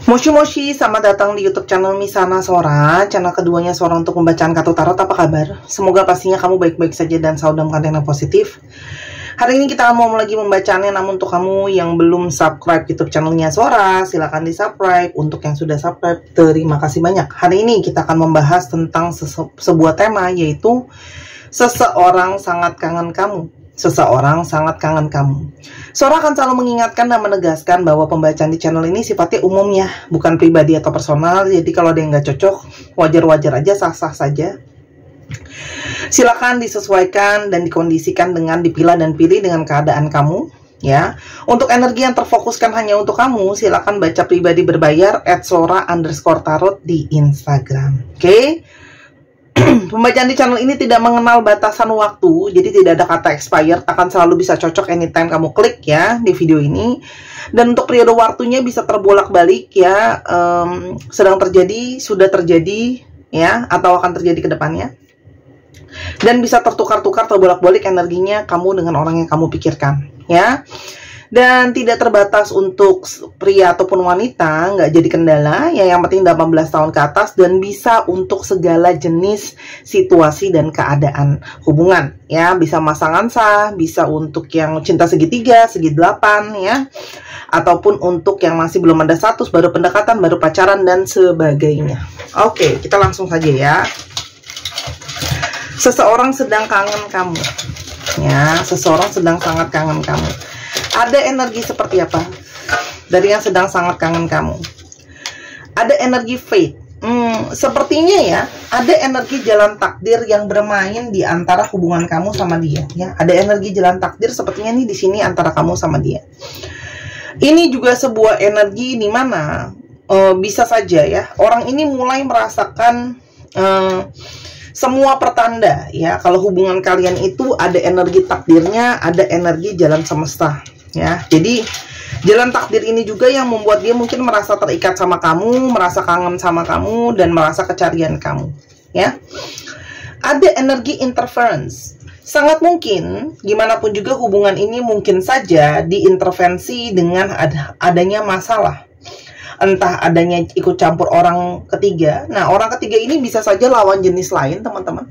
Moshi Moshi, selamat datang di YouTube channel Misana Sora, channel keduanya Sora untuk pembacaan kartu tarot. Apa kabar? Semoga pastinya kamu baik-baik saja dan selalu dalam keadaan yang positif. Hari ini kita mau lagi membacanya, namun untuk kamu yang belum subscribe YouTube channelnya Sora, silahkan di subscribe. Untuk yang sudah subscribe, terima kasih banyak. Hari ini kita akan membahas tentang sebuah tema, yaitu seseorang sangat kangen kamu. Seseorang sangat kangen kamu. Sora akan selalu mengingatkan dan menegaskan bahwa pembacaan di channel ini sifatnya umum ya, bukan pribadi atau personal. Jadi kalau ada yang nggak cocok, wajar-wajar aja, sah-sah saja. Silakan disesuaikan dan dikondisikan dengan dipilah dan pilih dengan keadaan kamu ya. Untuk energi yang terfokuskan hanya untuk kamu, silakan baca pribadi berbayar @sora_tarot di Instagram. Oke? Pembacaan di channel ini tidak mengenal batasan waktu, jadi tidak ada kata expired, akan selalu bisa cocok anytime kamu klik ya di video ini. Dan untuk periode waktunya bisa terbolak-balik ya, sedang terjadi, sudah terjadi ya, atau akan terjadi ke depannya. Dan bisa tertukar-tukar, terbolak-balik energinya kamu dengan orang yang kamu pikirkan ya. Dan tidak terbatas untuk pria ataupun wanita, nggak jadi kendala ya, yang penting 18 tahun ke atas, dan bisa untuk segala jenis situasi dan keadaan hubungan ya. Bisa pasangan sah, bisa untuk yang cinta segitiga, segi 8 ya, ataupun untuk yang masih belum ada status, baru pendekatan, baru pacaran dan sebagainya. Oke, kita langsung saja ya. Seseorang sedang kangen kamu ya, seseorang sedang sangat kangen kamu. Ada energi seperti apa dari yang sedang sangat kangen kamu? Ada energi fate. Sepertinya ya, ada energi jalan takdir yang bermain di antara hubungan kamu sama dia ya. Ada energi jalan takdir sepertinya nih di sini antara kamu sama dia. Ini juga sebuah energi di mana bisa saja ya, orang ini mulai merasakan semua pertanda ya, kalau hubungan kalian itu ada energi takdirnya, ada energi jalan semesta ya. Jadi jalan takdir ini juga yang membuat dia mungkin merasa terikat sama kamu, merasa kangen sama kamu, dan merasa kecarian kamu ya. Ada energi interference. Sangat mungkin gimana pun juga hubungan ini mungkin saja diintervensi dengan adanya masalah, entah adanya ikut campur orang ketiga. Nah, orang ketiga ini bisa saja lawan jenis lain, teman-teman.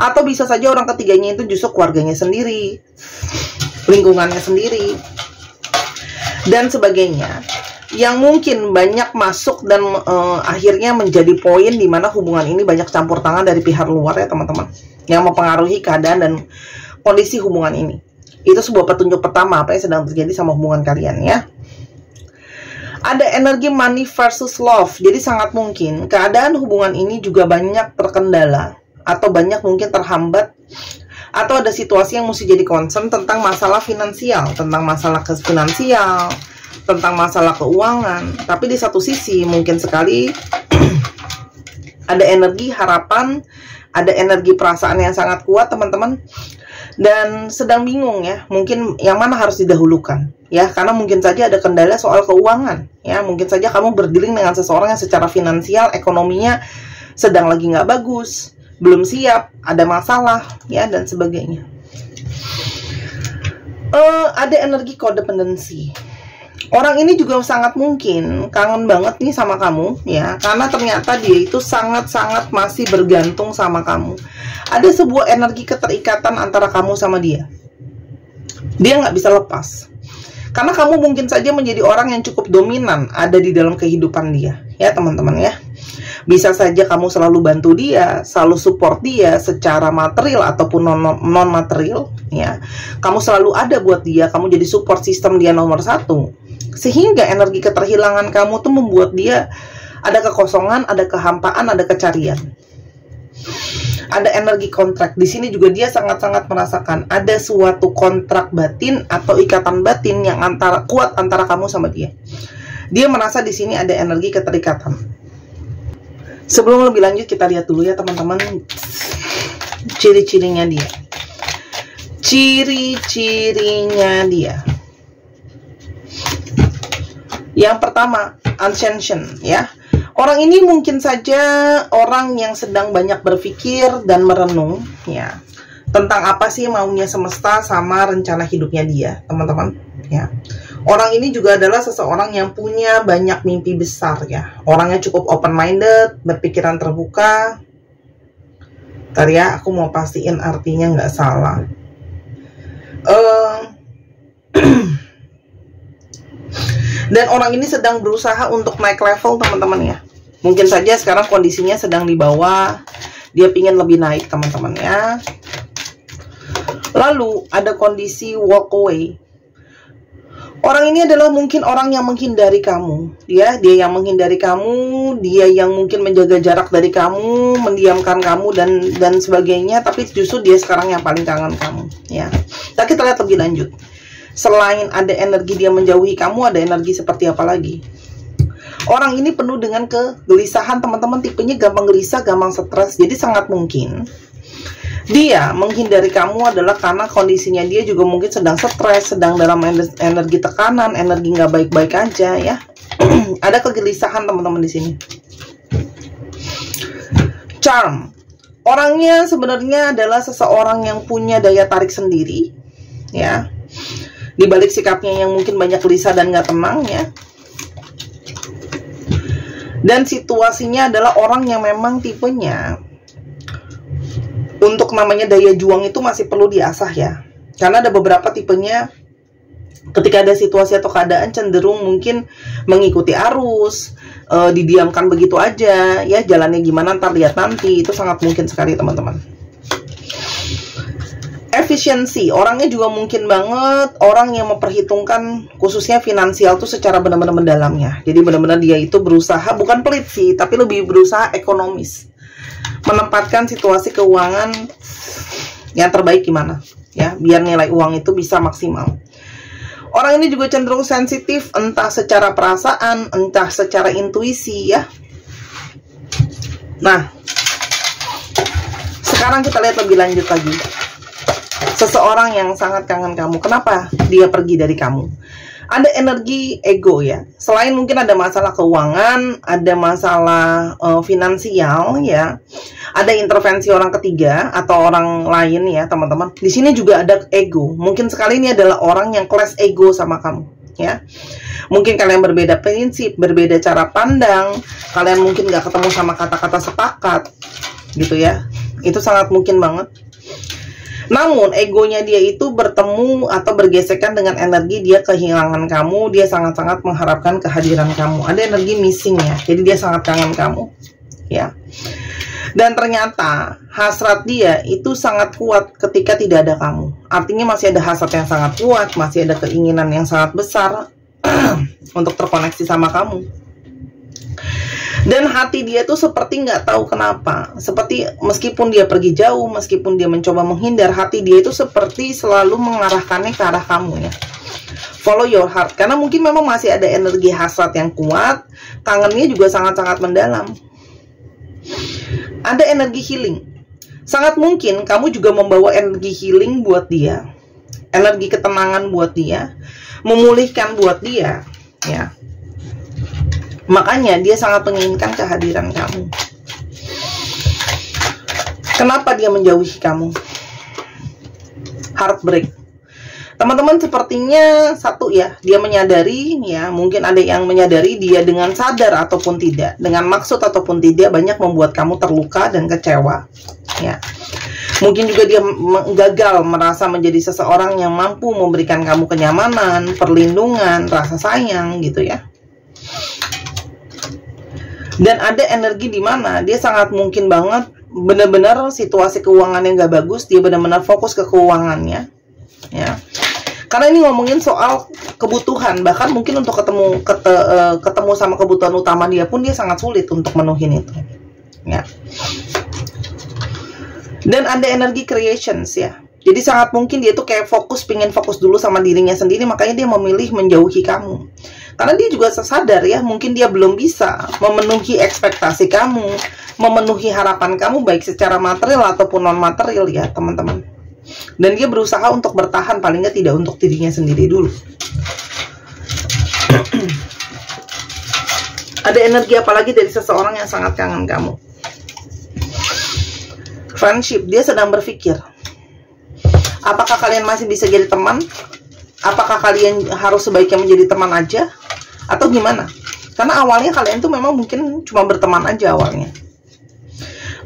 Atau bisa saja orang ketiganya itu justru keluarganya sendiri, lingkungannya sendiri, dan sebagainya. Yang mungkin banyak masuk dan akhirnya menjadi poin di mana hubungan ini banyak campur tangan dari pihak luar ya, teman-teman, yang mempengaruhi keadaan dan kondisi hubungan ini. Itu sebuah petunjuk pertama apa yang sedang terjadi sama hubungan kalian ya. Ada energi money versus love. Jadi sangat mungkin keadaan hubungan ini juga banyak terkendala, atau banyak mungkin terhambat, atau ada situasi yang mesti jadi concern tentang masalah finansial, tentang masalah finansial, tentang masalah keuangan. Tapi di satu sisi mungkin sekali ada energi harapan, ada energi perasaan yang sangat kuat, teman-teman, dan sedang bingung ya, mungkin yang mana harus didahulukan ya, karena mungkin saja ada kendala soal keuangan ya. Mungkin saja kamu berdealing dengan seseorang yang secara finansial, ekonominya sedang lagi nggak bagus, belum siap, ada masalah ya, dan sebagainya. Ada energi codependency. Orang ini juga sangat mungkin kangen banget nih sama kamu ya, karena ternyata dia itu sangat-sangat masih bergantung sama kamu. Ada sebuah energi keterikatan antara kamu sama dia. Dia nggak bisa lepas. Karena kamu mungkin saja menjadi orang yang cukup dominan ada di dalam kehidupan dia ya, teman-teman ya. Bisa saja kamu selalu bantu dia, selalu support dia secara material ataupun non material ya. Kamu selalu ada buat dia, kamu jadi support system dia nomor satu. Sehingga energi keterhilangan kamu tuh membuat dia ada kekosongan, ada kehampaan, ada kecarian. Ada energi kontrak. Di sini juga dia sangat-sangat merasakan ada suatu kontrak batin atau ikatan batin yang kuat antara kamu sama dia. Dia merasa di sini ada energi keterikatan. Sebelum lebih lanjut, kita lihat dulu ya, teman-teman, ciri-cirinya dia. Ciri-cirinya dia. Yang pertama, ascension ya. Orang ini mungkin saja orang yang sedang banyak berpikir dan merenung ya, tentang apa sih maunya semesta sama rencana hidupnya dia, teman-teman ya. Orang ini juga adalah seseorang yang punya banyak mimpi besar ya. Orangnya cukup open-minded, berpikiran terbuka. Ntar ya, aku mau pastiin artinya nggak salah. Dan orang ini sedang berusaha untuk naik level teman-teman ya. Mungkin saja sekarang kondisinya sedang di bawah. Dia pingin lebih naik teman-teman ya. Lalu ada kondisi walk away. Orang ini adalah mungkin orang yang menghindari kamu, ya. Dia yang menghindari kamu, dia yang mungkin menjaga jarak dari kamu, mendiamkan kamu dan sebagainya. Tapi justru dia sekarang yang paling kangen kamu, ya. Nah, kita lihat lebih lanjut. Selain ada energi dia menjauhi kamu, ada energi seperti apa lagi? Orang ini penuh dengan kegelisahan teman-teman. Tipenya gampang gelisah, gampang stres. Jadi sangat mungkin dia menghindari kamu adalah karena kondisinya dia juga mungkin sedang stres, sedang dalam energi tekanan, energi nggak baik-baik aja ya. Ada kegelisahan teman-teman di sini. Charm. Orangnya sebenarnya adalah seseorang yang punya daya tarik sendiri ya. Di balik sikapnya yang mungkin banyak gelisah dan nggak tenang ya. Dan situasinya adalah orang yang memang tipenya untuk namanya daya juang itu masih perlu diasah ya. Karena ada beberapa tipenya ketika ada situasi atau keadaan cenderung mungkin mengikuti arus, didiamkan begitu aja ya, jalannya gimana ntar lihat nanti. Itu sangat mungkin sekali teman-teman. Efisiensi, orangnya juga mungkin banget orang yang memperhitungkan khususnya finansial tuh secara benar-benar mendalamnya. Jadi benar-benar dia itu berusaha, bukan pelit sih, tapi lebih berusaha ekonomis, menempatkan situasi keuangan yang terbaik gimana ya, biar nilai uang itu bisa maksimal. Orang ini juga cenderung sensitif, entah secara perasaan, entah secara intuisi ya. Nah, sekarang kita lihat lebih lanjut lagi. Seseorang yang sangat kangen kamu, kenapa dia pergi dari kamu? Ada energi ego ya. Selain mungkin ada masalah keuangan, ada masalah finansial ya, ada intervensi orang ketiga atau orang lain ya teman-teman. Di sini juga ada ego. Mungkin sekali ini adalah orang yang clash ego sama kamu ya. Mungkin kalian berbeda prinsip, berbeda cara pandang, kalian mungkin nggak ketemu sama kata-kata sepakat gitu ya. Itu sangat mungkin banget. Namun egonya dia itu bertemu atau bergesekan dengan energi dia kehilangan kamu. Dia sangat-sangat mengharapkan kehadiran kamu. Ada energi missing ya. Jadi dia sangat kangen kamu ya. Dan ternyata hasrat dia itu sangat kuat ketika tidak ada kamu. Artinya masih ada hasrat yang sangat kuat, masih ada keinginan yang sangat besar untuk terkoneksi sama kamu. Dan hati dia tuh seperti nggak tahu kenapa, seperti meskipun dia pergi jauh, meskipun dia mencoba menghindar, hati dia itu seperti selalu mengarahkannya ke arah kamu ya. Follow your heart, karena mungkin memang masih ada energi hasrat yang kuat, kangennya juga sangat-sangat mendalam. Ada energi healing, sangat mungkin kamu juga membawa energi healing buat dia, energi ketenangan buat dia, memulihkan buat dia ya. Makanya dia sangat menginginkan kehadiran kamu. Kenapa dia menjauhi kamu? Heartbreak. Teman-teman sepertinya satu ya, dia menyadari ya, mungkin ada yang menyadari dia dengan sadar ataupun tidak, dengan maksud ataupun tidak, banyak membuat kamu terluka dan kecewa ya. Mungkin juga dia gagal merasa menjadi seseorang yang mampu memberikan kamu kenyamanan, perlindungan, rasa sayang gitu ya. Dan ada energi di mana dia sangat mungkin banget benar-benar situasi keuangan yang gak bagus, dia benar-benar fokus ke keuangannya ya. Karena ini ngomongin soal kebutuhan, bahkan mungkin untuk ketemu sama kebutuhan utama dia pun dia sangat sulit untuk menuhin itu ya. Dan ada energi creations ya. Jadi sangat mungkin dia tuh kayak pengen fokus dulu sama dirinya sendiri, makanya dia memilih menjauhi kamu. Karena dia juga sadar ya, mungkin dia belum bisa memenuhi ekspektasi kamu, memenuhi harapan kamu baik secara material ataupun non material ya teman-teman. Dan dia berusaha untuk bertahan, paling nggak tidak untuk dirinya sendiri dulu. Ada energi apa lagi dari seseorang yang sangat kangen kamu? Friendship, dia sedang berpikir, apakah kalian masih bisa jadi teman? Apakah kalian harus sebaiknya menjadi teman aja atau gimana? Karena awalnya kalian tuh memang mungkin cuma berteman aja awalnya.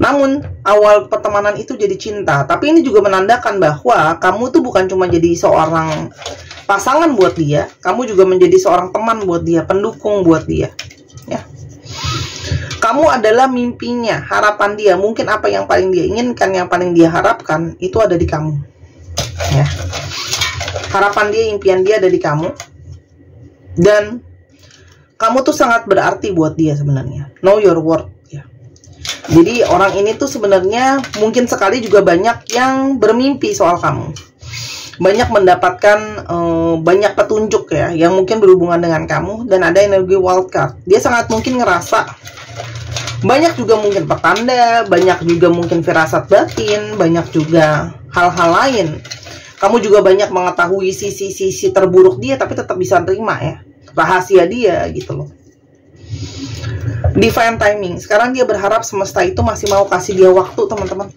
Namun awal pertemanan itu jadi cinta. Tapi ini juga menandakan bahwa kamu tuh bukan cuma jadi seorang pasangan buat dia, kamu juga menjadi seorang teman buat dia, pendukung buat dia, ya. Kamu adalah mimpinya, harapan dia. Mungkin apa yang paling dia inginkan, yang paling dia harapkan, itu ada di kamu, ya. Harapan dia, impian dia ada di kamu. Dan kamu tuh sangat berarti buat dia sebenarnya. Know your worth, ya. Jadi orang ini tuh sebenarnya mungkin sekali juga banyak yang bermimpi soal kamu. Banyak mendapatkan banyak petunjuk ya, yang mungkin berhubungan dengan kamu. Dan ada energi wildcard. Dia sangat mungkin ngerasa, banyak juga mungkin petanda, banyak juga mungkin firasat batin, banyak juga hal-hal lain. Kamu juga banyak mengetahui sisi-sisi terburuk dia, tapi tetap bisa terima ya, rahasia dia gitu loh. Divine timing. Sekarang dia berharap semesta itu masih mau kasih dia waktu, teman-teman.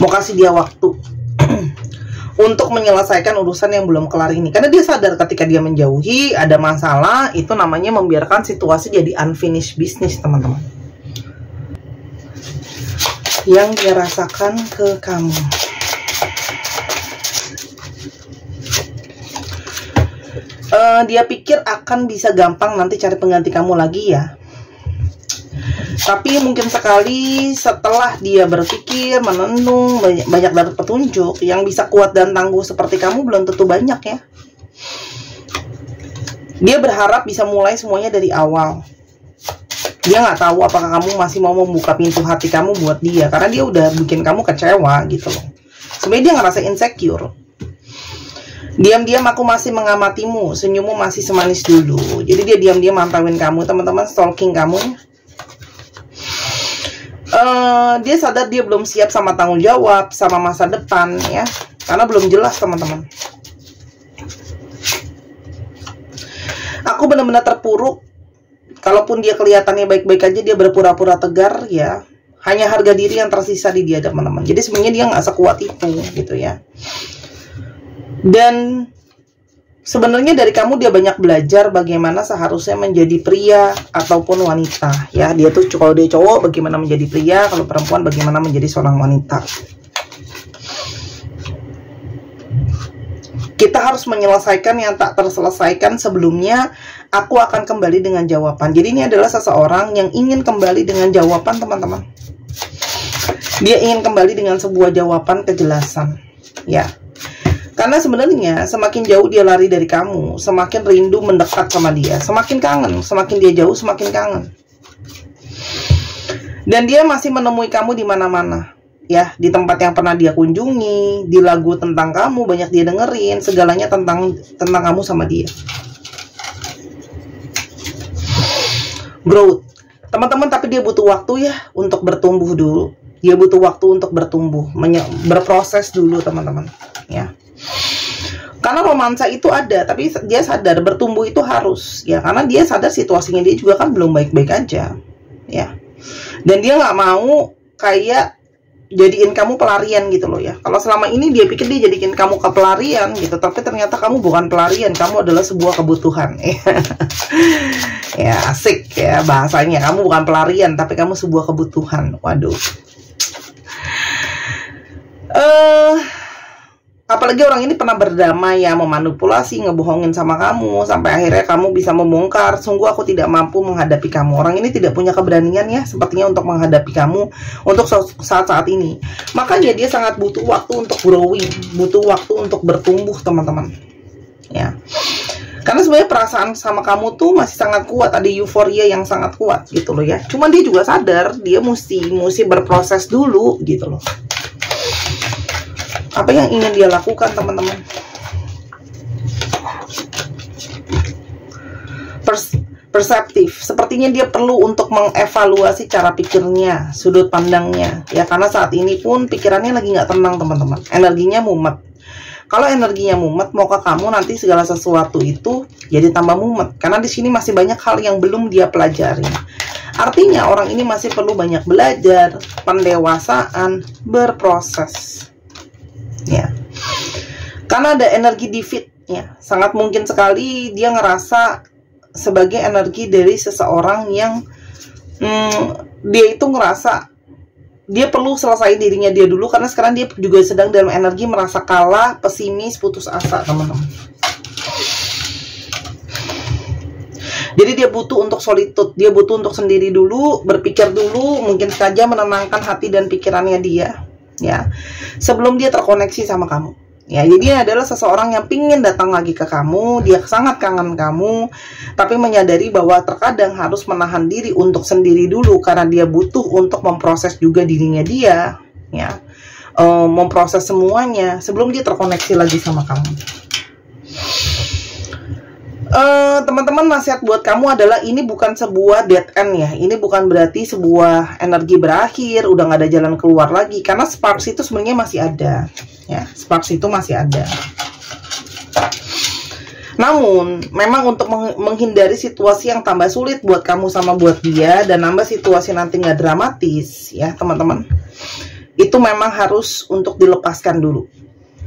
Mau kasih dia waktu untuk menyelesaikan urusan yang belum kelar ini. Karena dia sadar ketika dia menjauhi, ada masalah, itu namanya membiarkan situasi jadi unfinished business, teman-teman. Yang dia rasakan ke kamu. Dia pikir akan bisa gampang nanti cari pengganti kamu lagi ya. Tapi mungkin sekali setelah dia berpikir, menenung, banyak dapat petunjuk, yang bisa kuat dan tangguh seperti kamu belum tentu banyak ya. Dia berharap bisa mulai semuanya dari awal. Dia nggak tahu apakah kamu masih mau membuka pintu hati kamu buat dia, karena dia udah bikin kamu kecewa gitu loh. Sebenarnya dia ngerasa insecure. Diam-diam aku masih mengamatimu, senyummu masih semanis dulu. Jadi dia diam-diam mantauin kamu, teman-teman, stalking kamu. Dia sadar dia belum siap sama tanggung jawab, sama masa depan ya, karena belum jelas, teman-teman. Aku benar-benar terpuruk. Kalaupun dia kelihatannya baik-baik aja, dia berpura-pura tegar ya. Hanya harga diri yang tersisa di dia, teman-teman. Jadi sebenarnya dia nggak sekuat itu gitu ya. Dan sebenarnya dari kamu dia banyak belajar bagaimana seharusnya menjadi pria ataupun wanita ya. Dia tuh kalau dia cowok bagaimana menjadi pria, kalau perempuan bagaimana menjadi seorang wanita. Kita harus menyelesaikan yang tak terselesaikan sebelumnya. Aku akan kembali dengan jawaban. Jadi ini adalah seseorang yang ingin kembali dengan jawaban, teman-teman. Dia ingin kembali dengan sebuah jawaban, kejelasan ya. Karena sebenarnya semakin jauh dia lari dari kamu, semakin rindu mendekat sama dia, semakin kangen. Semakin dia jauh, semakin kangen. Dan dia masih menemui kamu di mana-mana, ya, di tempat yang pernah dia kunjungi, di lagu tentang kamu banyak dia dengerin, segalanya tentang kamu sama dia. Growth, teman-teman, tapi dia butuh waktu ya untuk bertumbuh dulu. Dia butuh waktu untuk bertumbuh, berproses dulu, teman-teman, ya. Karena romansa itu ada, tapi dia sadar bertumbuh itu harus ya, karena dia sadar situasinya dia juga kan belum baik-baik aja ya. Dan dia nggak mau kayak jadiin kamu pelarian gitu loh ya. Kalau selama ini dia pikir dia jadiin kamu ke pelarian gitu, tapi ternyata kamu bukan pelarian, kamu adalah sebuah kebutuhan ya. Asik ya bahasanya, kamu bukan pelarian tapi kamu sebuah kebutuhan. Waduh. Apalagi orang ini pernah berdamai ya, memanipulasi, ngebohongin sama kamu, sampai akhirnya kamu bisa membongkar, sungguh aku tidak mampu menghadapi kamu. Orang ini tidak punya keberanian ya, sepertinya untuk menghadapi kamu untuk saat-saat ini. Makanya dia sangat butuh waktu untuk growing, butuh waktu untuk bertumbuh, teman-teman. Ya. Karena sebenarnya perasaan sama kamu tuh masih sangat kuat, ada euforia yang sangat kuat gitu loh ya. Cuman dia juga sadar, dia mesti berproses dulu gitu loh. Apa yang ingin dia lakukan, teman-teman? Perseptif. Sepertinya dia perlu untuk mengevaluasi cara pikirnya, sudut pandangnya. Ya, karena saat ini pun pikirannya lagi nggak tenang, teman-teman. Energinya mumet. Kalau energinya mumet, mau ke kamu nanti segala sesuatu itu jadi tambah mumet. Karena di sini masih banyak hal yang belum dia pelajari. Artinya orang ini masih perlu banyak belajar, pendewasaan, berproses. Ya, Karena ada energi divide ya, sangat mungkin sekali dia ngerasa sebagai energi dari seseorang yang dia itu ngerasa dia perlu selesai dirinya dia dulu, karena sekarang dia juga sedang dalam energi merasa kalah, pesimis, putus asa, teman-teman. Jadi dia butuh untuk solitude, dia butuh untuk sendiri dulu, berpikir dulu, mungkin saja menenangkan hati dan pikirannya dia, ya, sebelum dia terkoneksi sama kamu. Ya, jadi dia adalah seseorang yang pingin datang lagi ke kamu, dia sangat kangen kamu, tapi menyadari bahwa terkadang harus menahan diri untuk sendiri dulu, karena dia butuh untuk memproses juga dirinya dia, ya, memproses semuanya sebelum dia terkoneksi lagi sama kamu. Teman-teman, nasihat buat kamu adalah ini bukan sebuah dead end ya, ini bukan berarti sebuah energi berakhir, udah nggak ada jalan keluar lagi, karena sparks itu sebenarnya masih ada ya, sparks itu masih ada. Namun memang untuk menghindari situasi yang tambah sulit buat kamu sama buat dia, dan nambah situasi nanti nggak dramatis ya teman-teman, itu memang harus untuk dilepaskan dulu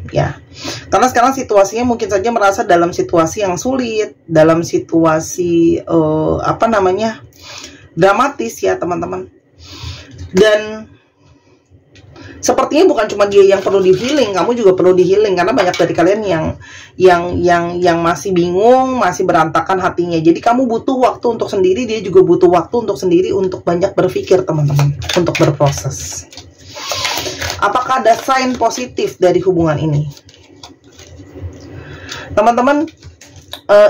ya, karena sekarang situasinya mungkin saja merasa dalam situasi yang sulit, dalam situasi dramatis ya teman-teman. Dan sepertinya bukan cuma dia yang perlu di healing, kamu juga perlu di healing, karena banyak dari kalian yang masih bingung, masih berantakan hatinya. Jadi kamu butuh waktu untuk sendiri, dia juga butuh waktu untuk sendiri, untuk banyak berpikir teman-teman, untuk berproses. Apakah ada sign positif dari hubungan ini? Teman-teman,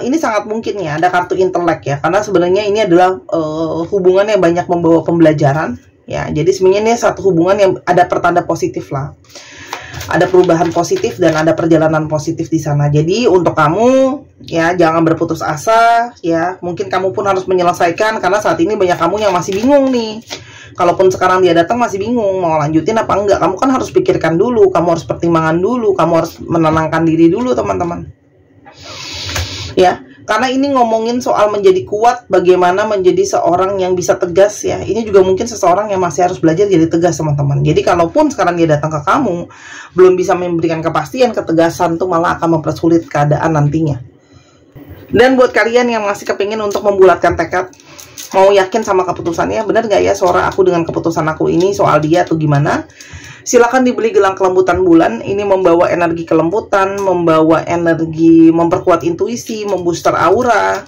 ini sangat mungkin ya, ada kartu intelek ya, karena sebenarnya ini adalah hubungan yang banyak membawa pembelajaran ya. Jadi sebenarnya ini satu hubungan yang ada pertanda positif lah. Ada perubahan positif dan ada perjalanan positif di sana. Jadi untuk kamu ya, jangan berputus asa ya. Mungkin kamu pun harus menyelesaikan, karena saat ini banyak kamu yang masih bingung nih. Kalaupun sekarang dia datang masih bingung mau lanjutin apa enggak, kamu kan harus pikirkan dulu, kamu harus pertimbangan dulu, kamu harus menenangkan diri dulu teman-teman. Ya, karena ini ngomongin soal menjadi kuat, bagaimana menjadi seorang yang bisa tegas ya. Ini juga mungkin seseorang yang masih harus belajar jadi tegas teman-teman. Jadi kalaupun sekarang dia datang ke kamu, belum bisa memberikan kepastian, ketegasan tuh malah akan mempersulit keadaan nantinya. Dan buat kalian yang masih kepingin untuk membulatkan tekad, mau yakin sama keputusannya, benar nggak ya suara aku dengan keputusan aku ini soal dia atau gimana? Silakan dibeli gelang kelembutan bulan. Ini membawa energi kelembutan, membawa energi memperkuat intuisi, membooster aura.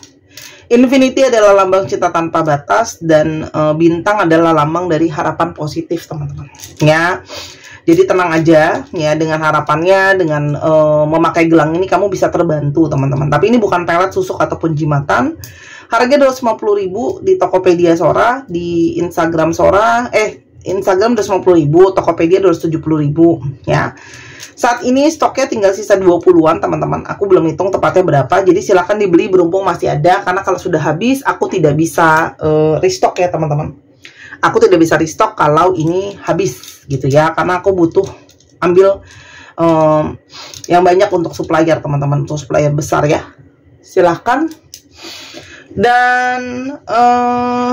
Infinity adalah lambang cinta tanpa batas, dan bintang adalah lambang dari harapan positif teman-teman ya. Jadi tenang aja ya, dengan harapannya, dengan memakai gelang ini kamu bisa terbantu teman-teman. Tapi ini bukan pelet, susuk ataupun jimatan. Harga 250.000 di Tokopedia Sora, di Instagram Sora, Instagram 250.000, Tokopedia 270.000 ya. Saat ini stoknya tinggal sisa 20-an teman-teman. Aku belum hitung tepatnya berapa, jadi silahkan dibeli berhubung masih ada, karena kalau sudah habis aku tidak bisa restock ya teman-teman. Aku tidak bisa restock kalau ini habis gitu ya, karena aku butuh ambil yang banyak untuk supplier teman-teman, untuk supplier besar ya. Silahkan. Dan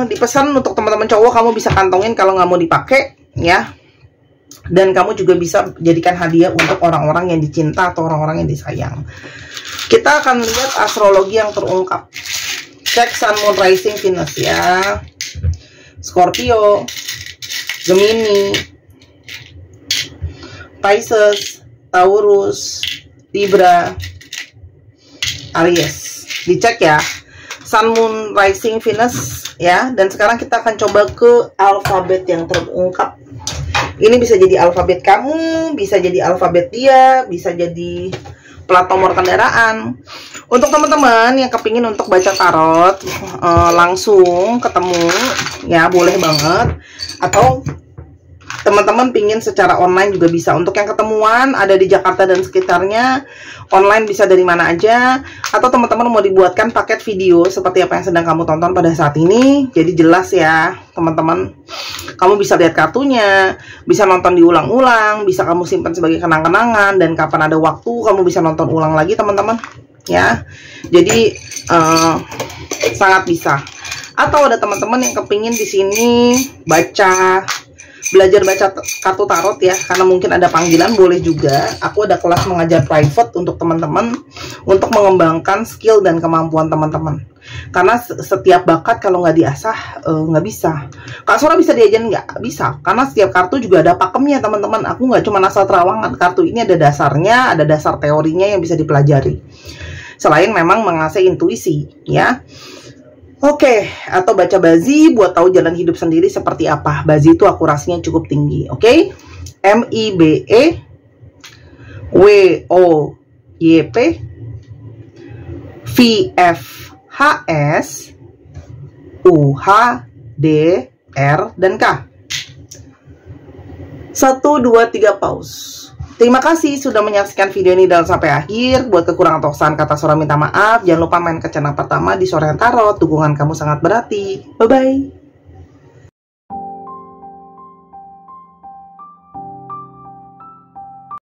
dipesan untuk teman-teman cowok, kamu bisa kantongin kalau nggak mau dipakai ya. Dan kamu juga bisa jadikan hadiah untuk orang-orang yang dicinta atau orang-orang yang disayang. Kita akan lihat astrologi yang terungkap. Cek Sun, Moon, Rising, Venus ya. Scorpio, Gemini, Pisces, Taurus, Libra, Aries. Dicek ya. Sun, Moon, Rising, Venus ya. Dan sekarang kita akan coba ke alfabet yang terungkap. Ini bisa jadi alfabet kamu, bisa jadi alfabet dia, bisa jadi plat nomor kendaraan. Untuk teman-teman yang kepingin untuk baca tarot langsung ketemu ya, boleh banget. Atau teman-teman pingin secara online juga bisa. Untuk yang ketemuan ada di Jakarta dan sekitarnya, online bisa dari mana aja. Atau teman-teman mau dibuatkan paket video seperti apa yang sedang kamu tonton pada saat ini, jadi jelas ya teman-teman. Kamu bisa lihat kartunya, bisa nonton diulang-ulang, bisa kamu simpan sebagai kenang-kenangan, dan kapan ada waktu kamu bisa nonton ulang lagi teman-teman ya. Jadi sangat bisa. Atau ada teman-teman yang kepingin di sini baca belajar baca kartu tarot ya, karena mungkin ada panggilan, boleh juga. Aku ada kelas mengajar private untuk teman-teman untuk mengembangkan skill dan kemampuan teman-teman. Karena setiap bakat kalau nggak diasah nggak bisa. Kak Sora bisa diajarin nggak? Bisa, karena setiap kartu juga ada pakemnya teman-teman. Aku nggak cuma asal terawangan, kartu ini ada dasarnya, ada dasar teorinya yang bisa dipelajari. Selain memang mengasah intuisi ya. Oke, atau baca Bazi buat tahu jalan hidup sendiri seperti apa. Bazi itu akurasinya cukup tinggi. Oke, MIBE WOYP VFHS UHDR dan K. 1, 2, 3 pause. Terima kasih sudah menyaksikan video ini dan sampai akhir. Buat kekurangan atau kesalahan kata Sora minta maaf. Jangan lupa main ke channel pertama di Sora Tarot. Dukungan kamu sangat berarti. Bye-bye.